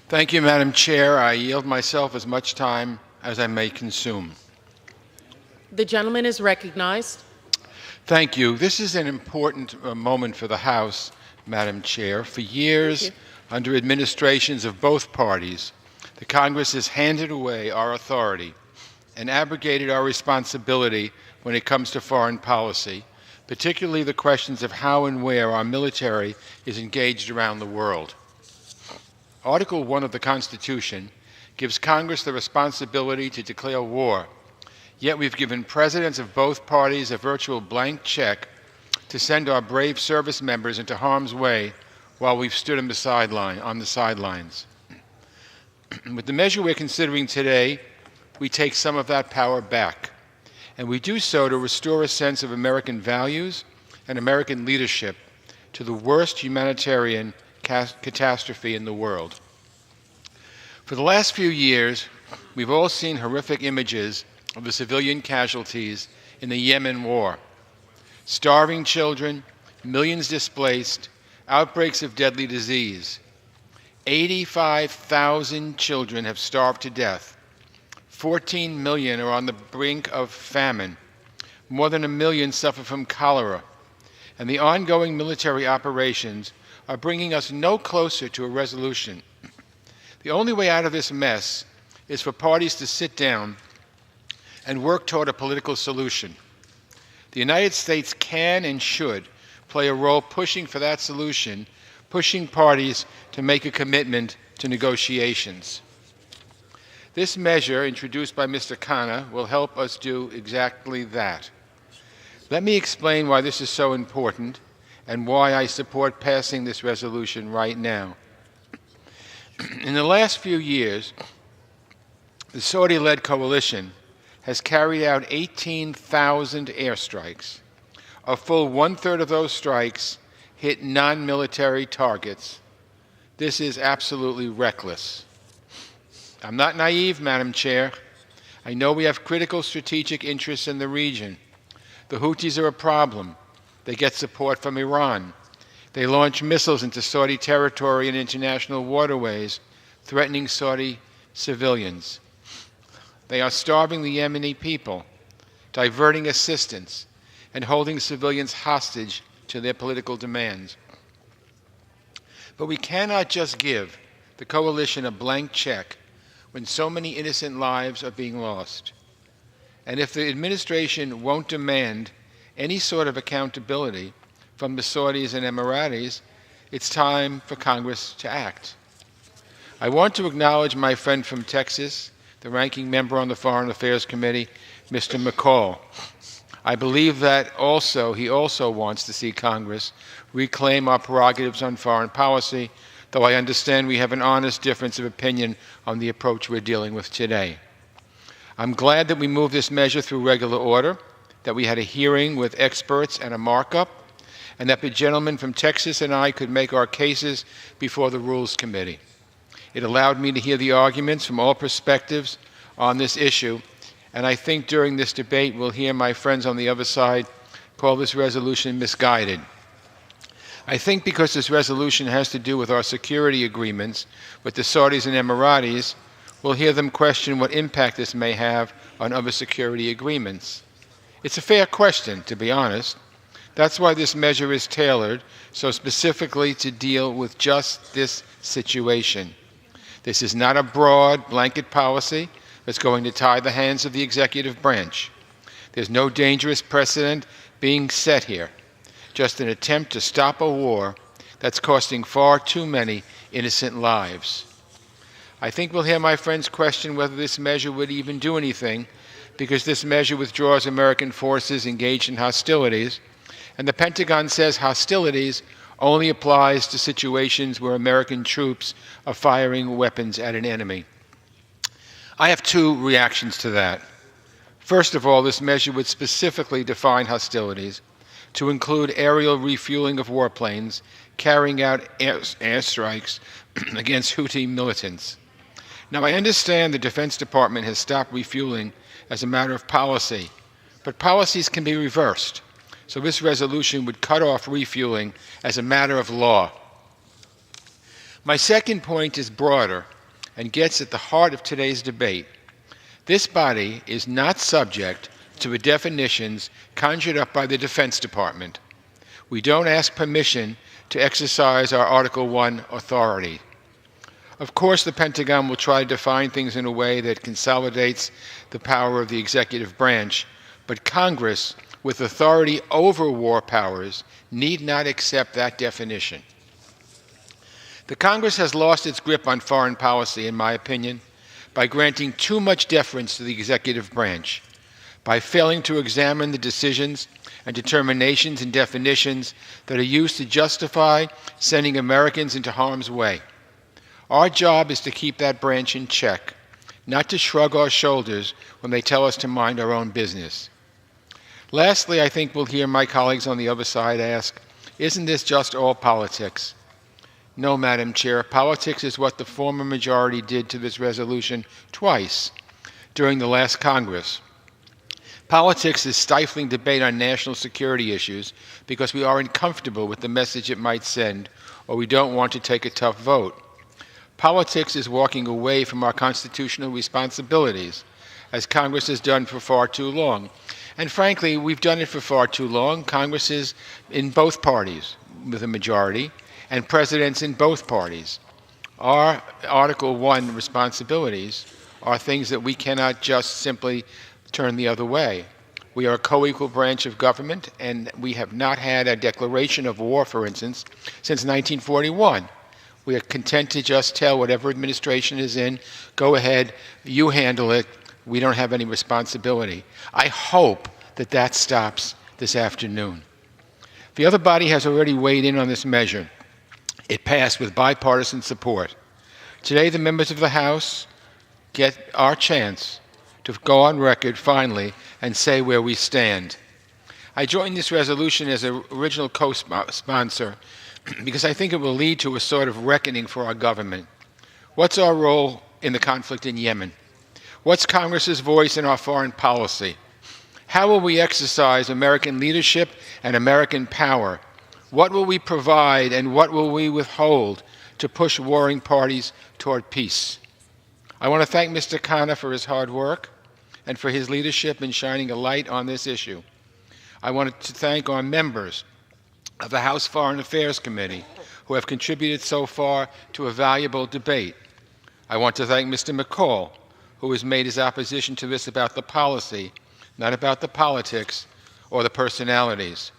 Thank you, Madam Chair. I yield myself as much time as I may consume. The gentleman is recognized. Thank you. This is an important moment for the House, Madam Chair. For years, under administrations of both parties, the Congress has handed away our authority and abrogated our responsibility when it comes to foreign policy, particularly the questions of how and where our military is engaged around the world. Article 1 of the Constitution gives Congress the responsibility to declare war, yet we've given presidents of both parties a virtual blank check to send our brave service members into harm's way while we've stood on the sidelines. With the measure we're considering today, we take some of that power back, and we do so to restore a sense of American values and American leadership to the worst humanitarian catastrophe in the world. For the last few years, we've all seen horrific images of the civilian casualties in the Yemen war. Starving children, millions displaced, outbreaks of deadly disease. 85,000 children have starved to death. 14 million are on the brink of famine. More than 1 million suffer from cholera. And the ongoing military operations are bringing us no closer to a resolution. The only way out of this mess is for parties to sit down and work toward a political solution. The United States can and should play a role pushing for that solution, pushing parties to make a commitment to negotiations. This measure, introduced by Mr. Khanna, will help us do exactly that. Let me explain why this is so important and why I support passing this resolution right now. In the last few years, the Saudi-led coalition has carried out 18,000 airstrikes. A full one-third of those strikes hit non-military targets. This is absolutely reckless. I'm not naive, Madam Chair. I know we have critical strategic interests in the region. The Houthis are a problem. They get support from Iran. They launch missiles into Saudi territory and international waterways, threatening Saudi civilians. They are starving the Yemeni people, diverting assistance, and holding civilians hostage to their political demands. But we cannot just give the coalition a blank check when so many innocent lives are being lost. And if the administration won't demand any sort of accountability from the Saudis and Emiratis, it's time for Congress to act. I want to acknowledge my friend from Texas, the ranking member on the Foreign Affairs Committee, Mr. McCall. I believe that he also wants to see Congress reclaim our prerogatives on foreign policy, though I understand we have an honest difference of opinion on the approach we're dealing with today. I'm glad that we moved this measure through regular order, that we had a hearing with experts and a markup, and that the gentleman from Texas and I could make our cases before the Rules Committee. It allowed me to hear the arguments from all perspectives on this issue, and I think during this debate we'll hear my friends on the other side call this resolution misguided. I think because this resolution has to do with our security agreements with the Saudis and Emiratis, we'll hear them question what impact this may have on other security agreements. It's a fair question, to be honest. That's why this measure is tailored so specifically to deal with just this situation. This is not a broad blanket policy that's going to tie the hands of the executive branch. There's no dangerous precedent being set here, just an attempt to stop a war that's costing far too many innocent lives. I think we'll hear my friends question whether this measure would even do anything, because this measure withdraws American forces engaged in hostilities, and the Pentagon says hostilities only applies to situations where American troops are firing weapons at an enemy. I have two reactions to that. First of all, this measure would specifically define hostilities to include aerial refueling of warplanes carrying out airstrikes against Houthi militants. Now, I understand the Defense Department has stopped refueling as a matter of policy, but policies can be reversed. So this resolution would cut off refueling as a matter of law. My second point is broader and gets at the heart of today's debate. This body is not subject to the definitions conjured up by the Defense Department. We don't ask permission to exercise our Article I authority. Of course, the Pentagon will try to define things in a way that consolidates the power of the executive branch, but Congress, with authority over war powers, need not accept that definition. The Congress has lost its grip on foreign policy, in my opinion, by granting too much deference to the executive branch, by failing to examine the decisions and determinations and definitions that are used to justify sending Americans into harm's way. Our job is to keep that branch in check, not to shrug our shoulders when they tell us to mind our own business. Lastly, I think we'll hear my colleagues on the other side ask, isn't this just all politics? No, Madam Chair, politics is what the former majority did to this resolution twice during the last Congress. Politics is stifling debate on national security issues because we are uncomfortable with the message it might send, or we don't want to take a tough vote. Politics is walking away from our constitutional responsibilities, as Congress has done for far too long. And frankly, we've done it for far too long. Congress is in both parties with a majority, and presidents in both parties. Our Article I responsibilities are things that we cannot just simply turn the other way. We are a co-equal branch of government, and we have not had a declaration of war, for instance, since 1941. We are content to just tell whatever administration is in, go ahead, you handle it, we don't have any responsibility. I hope that that stops this afternoon. The other body has already weighed in on this measure. It passed with bipartisan support. Today, the members of the House get our chance to go on record, finally, and say where we stand. I joined this resolution as an original co-sponsor because I think it will lead to a sort of reckoning for our government. What's our role in the conflict in Yemen? What's Congress's voice in our foreign policy? How will we exercise American leadership and American power? What will we provide and what will we withhold to push warring parties toward peace? I want to thank Mr. Khanna for his hard work and for his leadership in shining a light on this issue. I wanted to thank our members of the House Foreign Affairs Committee who have contributed so far to a valuable debate. I want to thank Mr. McCall, who has made his opposition to this about the policy, not about the politics or the personalities.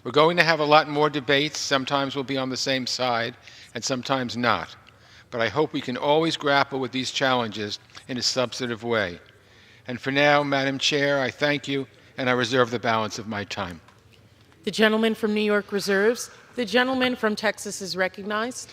We're going to have a lot more debates. Sometimes we'll be on the same side, and sometimes not. But I hope we can always grapple with these challenges in a substantive way. And for now, Madam Chair, I thank you, and I reserve the balance of my time. The gentleman from New York reserves. The gentleman from Texas is recognized.